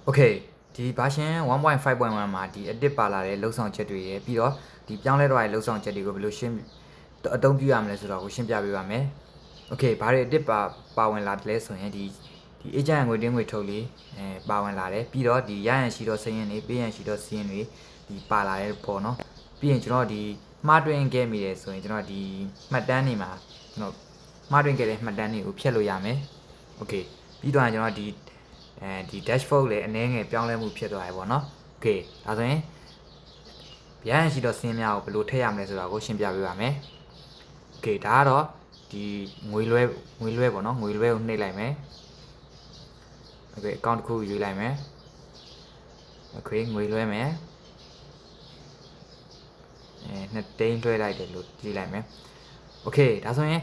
Okay ဒီ version 1.5.1 မှာဒီ edit ပါလာတဲ့လှုပ်ဆောင်ချက်တွေရယ်ပြီးတော့ဒီပြောင်းလဲသွားတဲ့လှုပ်ဆောင်ချက်တွေကိုဘယ်လိုရှင်းအသုံးပြုရမလဲဆိုတော့ကိုရှင်းပြပေးပါမယ် Okay ဘာတွေ edit ပါဝင်လာတယ်လဲဆိုရင်ဒီ agent ငွေတင်းငွေထုတ်လေးပါဝင်လာတယ်ပြီးတော့ဒီရရန်ရှိတော့စရင်တွေပေးရန်ရှိတော့စရင်တွေဒီပါလာတဲ့ပေါ့နော်ပြီးရင်ကျွန်တော်ဒီမှားတွင်ခဲ့မိတယ်ဆိုရင်ကျွန်တော်ဒီမှတ်တမ်းတွေမှာကျွန်တော်မှားတွင်ခဲ့တဲ့မှတ်တမ်းတွေကိုဖျက်လို့ရမယ် Okay ပြီးတော့ကျွန်တော်ဒီdashboard လည်းအနည်းငယ်ပြောင်းလဲမှုဖြစ်သွားပြီပေါ့နော် Okay ဒါဆိုရင်ရရန်ရှိတော့စင်းများကိုဘယ်လိုထည့်ရမလဲဆိုတာကိုရှင်းပြပေးပါမယ် Okay ဒါကတော့ဒီငွေလွှဲပေါ့နော်ငွေလွှဲကိုနှိပ်လိုက်မယ် Okay account တစ်ခုရွေးလိုက်မယ် Okay ငွေလွှဲမယ်နှစ်သိန်းလွှဲလိုက်တယ်လို့ကြည့်လိုက်မယ် Okay ဒါဆိုရင်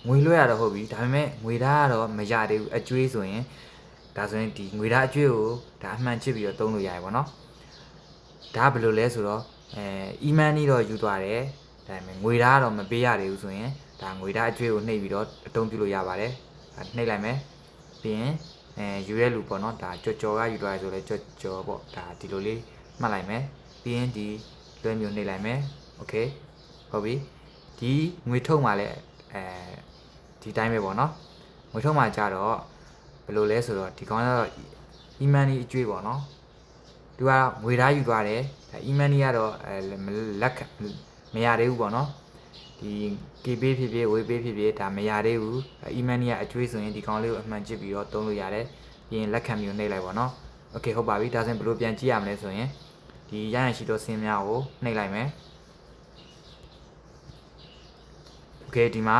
ငွေလွှဲရတော့ဟုတ်ပြီဒါပေမဲ့ငွေသားကတော့မရသေးဘူးအကျွေးဆိုရင်ဒါဆိုရင်ဒီငွေသားအကျွေးကိုဒါအမှန်ချစ်ပြီးတော့သုံးလို့ရတယ်ပေါ့နော်ဒါဘယ်လိုလဲဆိုတော့e-money တော့ယူသွားတယ်ဒါပေမဲ့ငွေသားတော့မပေးရသေးဘူးဆိုရင်ဒါငွေသားအကျွေးကိုနှိပ်ပြီးတော့အသုံးပြုလို့ရပါတယ်ဒါနှိပ်လိုက်မယ်ပြီးရင်ယူရဲလူပေါ့နော်ဒါကြော်ကယူသွားရဆိုလဲကြော်ပေါ့ဒါဒီလိုလေးမှတ်လိုက်မယ်ပြီးရင်ဒီလွှဲမျိုးနှိပ်လိုက်မယ်โอเคဟုတ်ပြီဒီငွေထုတ်မှလည်းဒီတိုင်းပဲပေါ့နော်ငွေထုတ်မှကြတော့ဘယ်လိုလဲဆိုတော့ဒီကောင်ကတော့ e-money အကျွေးပေါ့နော်သူကငွေသားယူသွားတယ်ဒါ e-money ကတော့လက်မရသေးဘူးပေါ့နော်ဒီ KPay ဖြစ်ဖြစ် WePay ဖြစ်ဖြစ်ဒါမရသေးဘူး e-money ကအကျွေးဆိုရင်ဒီကောင်လေးကိုအမှန်ချစ်ပြီးတော့သုံးလို့ရတယ်ပြီးရင်လက်ခံမျိုးနှိပ်လိုက်ပေါ့နော်โอเคဟုတ်ပါပြီဒါဆိုရင်ဘယ်လိုပြန်ကြည့်ရမလဲဆိုရင်ဒီရရန်ရှိတော့စင်းများကိုနှိပ်လိုက်မယ်โอเคဒီမှာ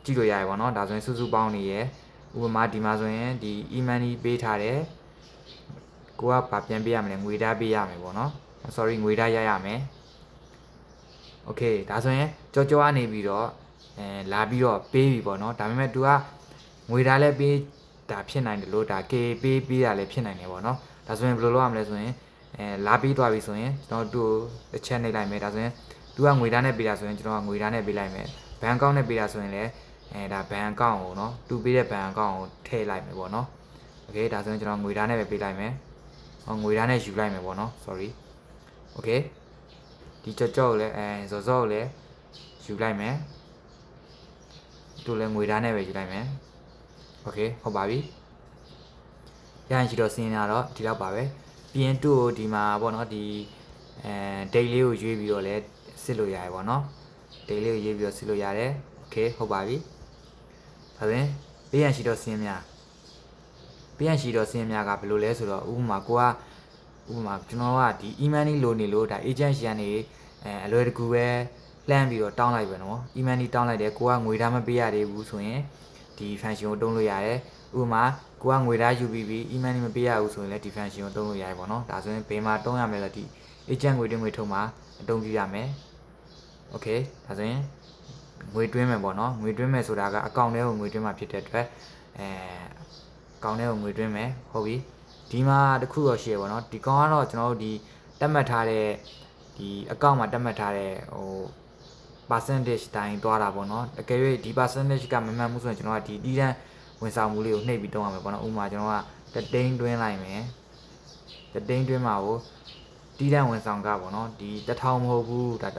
ကြည့်လို့ရတယ်ပေါ့နော်ဒါဆိုရင်စုစုပေါင်းနေရယ်ဥပမာဒီမှာဆိုရင်ဒီ e-money ပေးထားတယ်ကိုကဘာပြန်ပေးရမလဲငွေသားပေးရမယ်ပေါ့နော် sorry ငွေသားရရမယ်โอเคဒါဆိုရင်ကြောကနေပြီးတော့လာပြီးတော့ပေးပြီပေါ့နော်ဒါပေမဲ့ तू ကငွေသားလည်းပေးဒါဖြစ်နိုင်တယ်လို့ဒါ K ပေးတာလည်းဖြစ်နိုင်တယ်ပေါ့နော်ဒါဆိုရင်ဘယ်လိုလုပ်ရမလဲဆိုရင်လာပြီးသွားပြီဆိုရင်ကျွန်တော်တို့တစ်ချက်နှိပ်လိုက်မယ်ဒါဆိုရင် तू ကငွေသားနဲ့ပေးတာဆိုရင်ကျွန်တော်ကငွေသားနဲ့ပေးလိုက်မယ်ဘဏ်အကောင့်နဲ့ပေးတာဆိုရင်လည်းဒါဘဏ်အကောင့်ကိုเนาะ तू ပေးတဲ့ဘဏ်အကောင့်ကိုထည့်လိုက်မယ်ပေါ့နော်โอเคဒါဆိုရင်ကျွန်တော်ငွေသားနဲ့ပဲပေးလိုက်မယ်ငွေသားနဲ့ယူလိုက်မယ်ပေါ့နော် sorry โอเคဒီကြောကိုလည်းဇော်ကိုလည်းယူလိုက်မယ်သူလည်းငွေသားနဲ့ပဲယူလိုက်မယ်โอเคဟုတ်ပါပြီရရင်ရှိတော့စင်းရတော့ဒီတော့ပါပဲပြီးရင်သူ့ကိုဒီမှာပေါ့နော်ဒီdate လေးကိုရွေးပြီးတော့လည်းစစ်လို့ရတယ်ပေါ့နော် date လေးကိုရွေးပြီးတော့စစ်လို့ရတယ်โอเคဟုတ်ပါပြီဒါဆိုရင်ပေးရန်ရှိတော့စင်းများပေးရန်ရှိတော့စင်းများကဘယ်လိုလဲဆိုတော့ဥပမာကိုကဥပမာကျွန်တော်ကဒီ e-money လိုနေလို့ဒါ agent ရှန်နေအလွယ်တကူပဲလှမ်းပြီးတော့တောင်းလိုက်ပဲနော် e-money တောင်းလိုက်တယ်ကိုကငွေသားမပေးရသေးဘူးဆိုရင်ဒီ function ကိုတုံးလို့ရတယ်ဥပမာကိုကငွေသားယူပြီး e-money မပေးရဘူးဆိုရင်လည်းဒီ function ကိုတုံးလို့ရတယ်ပေါ့နော်ဒါဆိုရင်ဘယ်မှာတုံးရမလဲဆိုတော့ဒီ agent ငွေတွင်းငွေထုတ်မှာအတုံးပြရမယ်โอเคဒါဆိုရင်ငွေတွင်းမယ်ပေါ့နော်ငွေတွင်းမယ်ဆိုတာကအကောင့်ထဲကိုငွေတွင်းမှာဖြစ်တဲ့အတွက်အကောင့်ထဲကိုငွေတွင်းမယ်ဟုတ်ပြီဒီမှာတခုတော့ရှိရပေါ့နော်ဒီကောင်ကတော့ကျွန်တော်တို့ဒီတက်မှတ်ထားတဲ့ဒီအကောင့်မှာတက်မှတ်ထားတဲ့ဟို percentage တိုင်းသွားတာပေါ့နော်တကယ်၍ဒီ percentage ကမမှန်ဘူးဆိုရင်ကျွန်တော်ကဒီတီးတန်းဝန်ဆောင်မှုလေးကိုနှိပ်ပြီးတောင်းရမယ်ပေါ့နော်ဥပမာကျွန်တော်ကတသိန်းတွင်းလိုက်မယ်တသိန်းတွင်းမှာကိုတီးတန်းဝန်ဆောင်ကပေါ့နော်ဒီ1000မဟုတ်ဘူးဒါ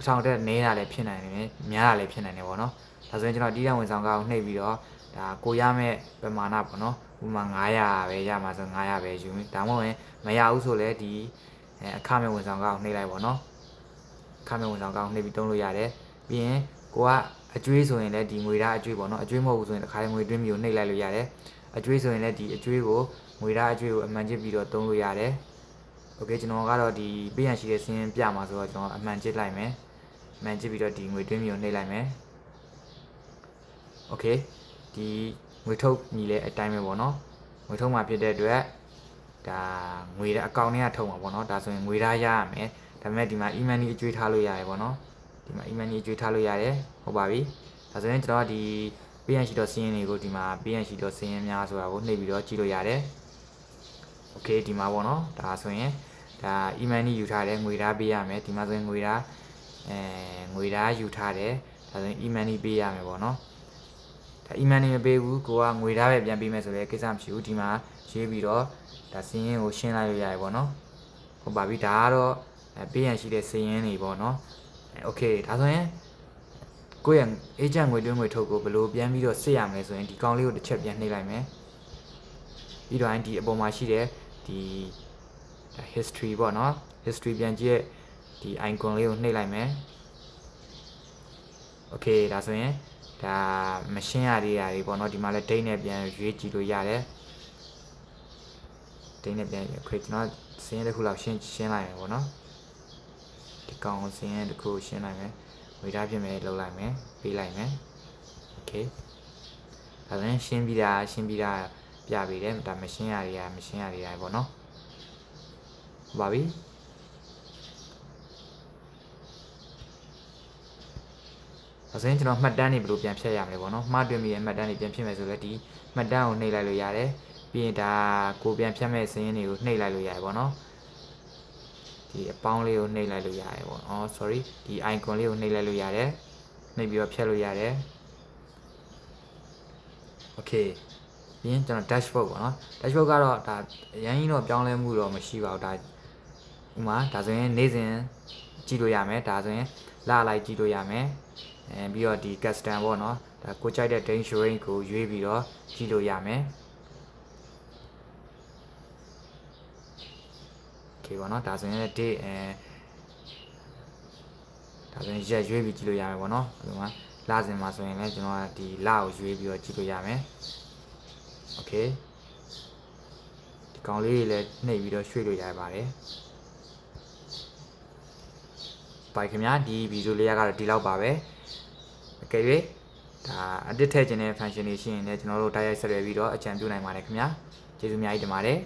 1000တက်နည်းတာလည်းဖြစ်နိုင်တယ်များတာလည်းဖြစ်နိုင်တယ်ပေါ့နော်ဒါဆိုရင်ကျွန်တော်တီးတန်းဝန်ဆောင်ကကိုနှိပ်ပြီးတော့ဒါကိုရမယ့်ပမာဏပေါ့နော်ဥပမာ900ပဲရမှာဆို900ပဲယူမယ်ဒါမှမဟုတ်မရဘူးဆိုလည်းဒီအခမဲ့ဝန်ဆောင်ကောက်နှိပ်လိုက်ပေါ့နော်အခမဲ့ဝန်ဆောင်ကောက်နှိပ်ပြီးတုံးလို့ရတယ်ပြီးရင်ကိုကအကျွေးဆိုရင်လည်းဒီငွေသားအကျွေးပေါ့နော်အကျွေးမဟုတ်ဘူးဆိုရင်တစ်ခါတည်းငွေတွင်းမျိုးနှိပ်လိုက်လို့ရတယ်အကျွေးဆိုရင်လည်းဒီအကျွေးကိုငွေသားအကျွေးကိုအမှန်ချစ်ပြီးတော့တုံးလို့ရတယ်โอเคကျွန်တော်ကတော့ဒီပေးရန်ရှိတဲ့စင်းပြမှာဆိုတော့ကျွန်တော်အမှန်ချစ်လိုက်မယ်အမှန်ချစ်ပြီးတော့ဒီငွေတွင်းမျိုးနှိပ်လိုက်မယ်โอเคဒီငွေထုတ်ညီလဲအတိုင်းပဲပေါ့နော်ငွေထုတ်မှာဖြစ်တဲ့အတွက်ဒါငွေအကောင့်ထဲကထုတ်မှာပေါ့နော်ဒါဆိုရင်ငွေသားရရမယ်ဒါပေမဲ့ဒီမှာ e-money အကျွေးထားလို့ရတယ်ပေါ့နော်ဒီမှာ e-money အကျွေးထားလို့ရတယ်ဟုတ်ပါပြီဒါဆိုရင်ကျွန်တော်ကဒီပေးရန်ရှိတော့စင်းရင်းတွေကိုဒီမှာပေးရန်ရှိတော့စင်းရင်းများဆိုတာကိုနှိပ်ပြီးတော့ကြည့်လို့ရတယ်โอเคဒီမှာပေါ့နော်ဒါဆိုရင်ဒါ e-money ယူထားတယ်ငွေသားပေးရမယ်ဒီမှာဆိုရင်ငွေသားယူထားတယ်ဒါဆိုရင် e-money ပေးရမယ်ပေါ့နော် ဒါ email နေမပေးဘူးကိုကငွေသားပဲပြန်ပေးမယ်ဆိုလည်းကိစ္စမရှိဘူးဒီမှာရေးပြီးတော့ဒါစီးရင်ကိုရှင်းလိုက်လို့ရတယ်ပေါ့နော်ဟုတ်ပါပြီဒါကတော့ပေးရန်ရှိတဲ့စီးရင်တွေပေါ့နော်โอเคဒါဆိုရင်ကိုယ့်ရဲ့ agent ငွေတွင်းငွေထုတ်ကိုဘယ်လိုပြန်ပြီးတော့စစ်ရမလဲဆိုရင်ဒီကောင်လေးကိုတစ်ချက်ပြန်နှိပ်လိုက်မယ်ပြီးတော့ဒီအပေါ်မှာရှိတဲ့ဒီ history ပေါ့နော် history ပြန်ကြည့်ဒီ icon လေးကိုနှိပ်လိုက်မယ်โอเคဒါဆိုရင်ဒါမရှင်းရသေးတာတွေပေါ့နော်ဒီမှာလဲ date နဲ့ပြန်ရွေးကြည့်လို့ရတယ် date နဲ့ပြန်ခွေကျွန်တော်စင်းတစ်ခုလောက်ရှင်းလိုက်မယ်ပေါ့နော်ဒီကောင်စင်းတစ်ခုရှင်းလိုက်မယ်ဝေဒပြင်မယ်လုပ်လိုက်မယ်ပေးလိုက်မယ်โอเคဒါဆိုရင်ရှင်းပြီးတာပြပေးတယ်ဒါမရှင်းရသေးတာပေါ့နော်ဟုတ်ပါပြီဒါဆိုရင်ကျွန်တော်မှတ်တမ်းတွေဘယ်လိုပြန်ဖြတ်ရမလဲပေါ့နော်မှားတွင်ပြီးရဲ့မှတ်တမ်းတွေပြန်ဖြည့်မယ်ဆိုတော့ဒီမှတ်တမ်းကိုနှိပ်လိုက်လို့ရတယ်ပြီးရင်ဒါကိုပြန်ဖြတ်မဲ့စင်းတွေကိုနှိပ်လိုက်လို့ရတယ်ပေါ့နော်ဒီအပေါင်းလေးကိုနှိပ်လိုက်လို့ရတယ်ပေါ့နော် sorry ဒီ icon လေးကိုနှိပ်လိုက်လို့ရတယ်နှိပ်ပြီးတော့ဖြတ်လို့ရတယ် okay ပြီးရင်ကျွန်တော် dashboard ပေါ့နော် dashboard ကတော့ဒါအရင်ကြီးတော့ပြောင်းလဲမှုတော့မရှိပါဘူးဒါဥမာဒါဆိုရင်နေ့စဉ်ကြည့်လို့ရမယ်ဒါဆိုရင်လလိုက်ကြည့်လို့ရမယ်ပြီးတော့ဒီ custom ပေါ့နော်ဒါကိုကြိုက်တဲ့ date showing ကိုရွေးပြီးတော့ကြည့်လို့ရမယ် okay ပေါ့နော်ဒါဆိုရင် date ဒါဆိုရင်ရက်ရွေးပြီးကြည့်လို့ရမယ်ပေါ့နော်ဒီမှာလစဉ်မှာဆိုရင်လည်းကျွန်တော်ကဒီလကိုရွေးပြီးတော့ကြည့်လို့ရမယ် okay ဒီကောင်လေးတွေလည်းနှိပ်ပြီးတော့ရွှေ့လို့ရပါတယ်ပိုင်ခင်ဗျာဒီဗီဒီယိုလေးကတော့ဒီလောက်ပါပဲအကယ်၍ဒါအတစ်ထည့်ခြင်းတဲ့ function တွေရှိရင်လည်းကျွန်တော်တို့တိုက်ရိုက်ဆက်သွယ်ပြီးတော့အကြံပြုနိုင်ပါတယ်ခင်ဗျာကျေးဇူးအများကြီးတင်ပါတယ်